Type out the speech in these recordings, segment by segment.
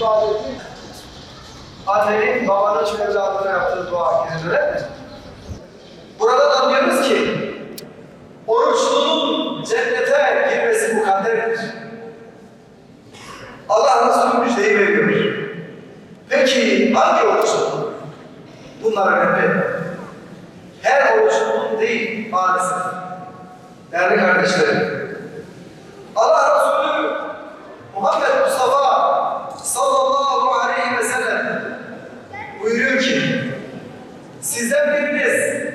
ibadeti annenin, babanın evladına yaptığı dua kelimeler. Burada anlıyoruz ki oruçlunun cennete girmesi mukadderdir. Allah Resulü müjdeyi veriyor. Peki hangi oruçlunun? Bunlar önemli. Her oruçlunun değil maalesef. Değerli kardeşlerim. Allah Resulü Muhammed Mustafa sallallahu aleyhi ve sellem buyuruyor ki sizden biriniz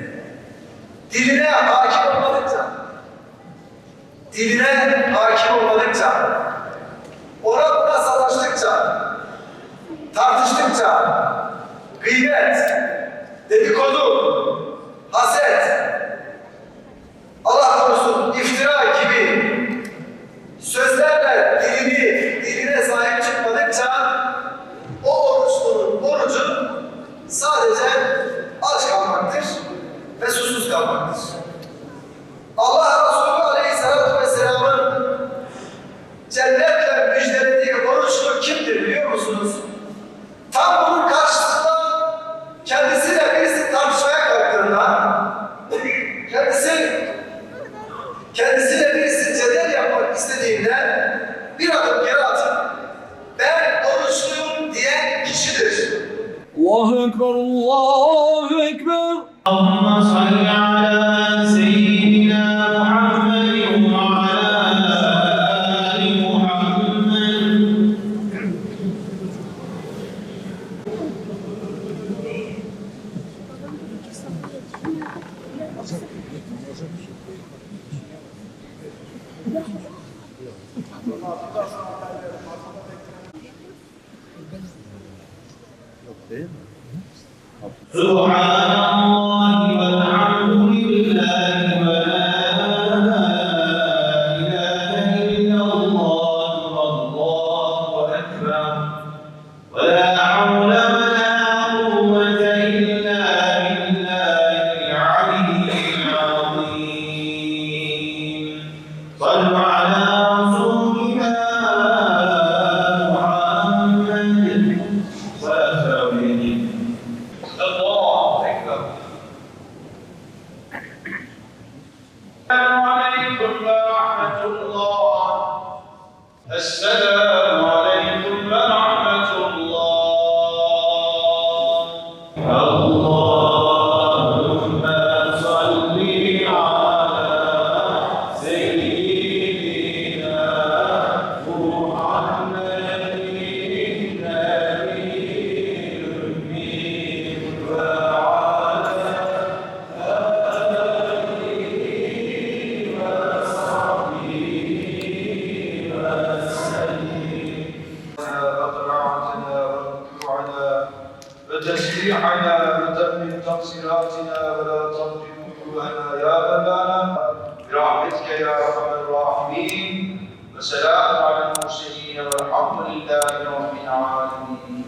diline hakim olmadıkça ona buna sataştıkça, tartıştıkça, gıybet, dedikodu, haset, Allah korusun iftira gibi sözlerle diline sahip çıkmadıkça o oruçlunun orucu sadece aç kalmaktır ve susuz kalmaktır. Allah Resulü Aleyhisselatü Vesselam'ın cennetle müjdelediği oruçlu kimdir biliyor musunuz? Tam bunun karşısında kendisiyle birisi tartışmaya kalktığında kendisiyle birisi cedel yapmak istediğinde bir adım geri atıp ben oruçluyum diyen kişidir. Allahu Ekber, Allahu Ekber. Allahümme salli ala seyyidina Muhammedin ve ala ali Muhammed. Subhanallah velhamdülillah ve la ilahe illallah vallahu ekber ve la havle ve la kuvvete illa billahil aliyyil azim. Sallu ala Resulina Muhammed ve ashabihi. Allahu Ekber. Esselamu aleyküm ve rahmetullah. Esselamu aleyküm ve rahmetullah. Allahümme salli ala seyyidina Muhammedin nebiyyil ümmi ve ala alihi ve sahbihi ve sellim. أقرعتنا وركوعنا وتسبيحنا وتمم تقصيراتنا ولا تمضي وجوهنا يا مولانا برحمتك يا أرحم الراحمين وسلام على المرسلين والحمد لله رب العالمين.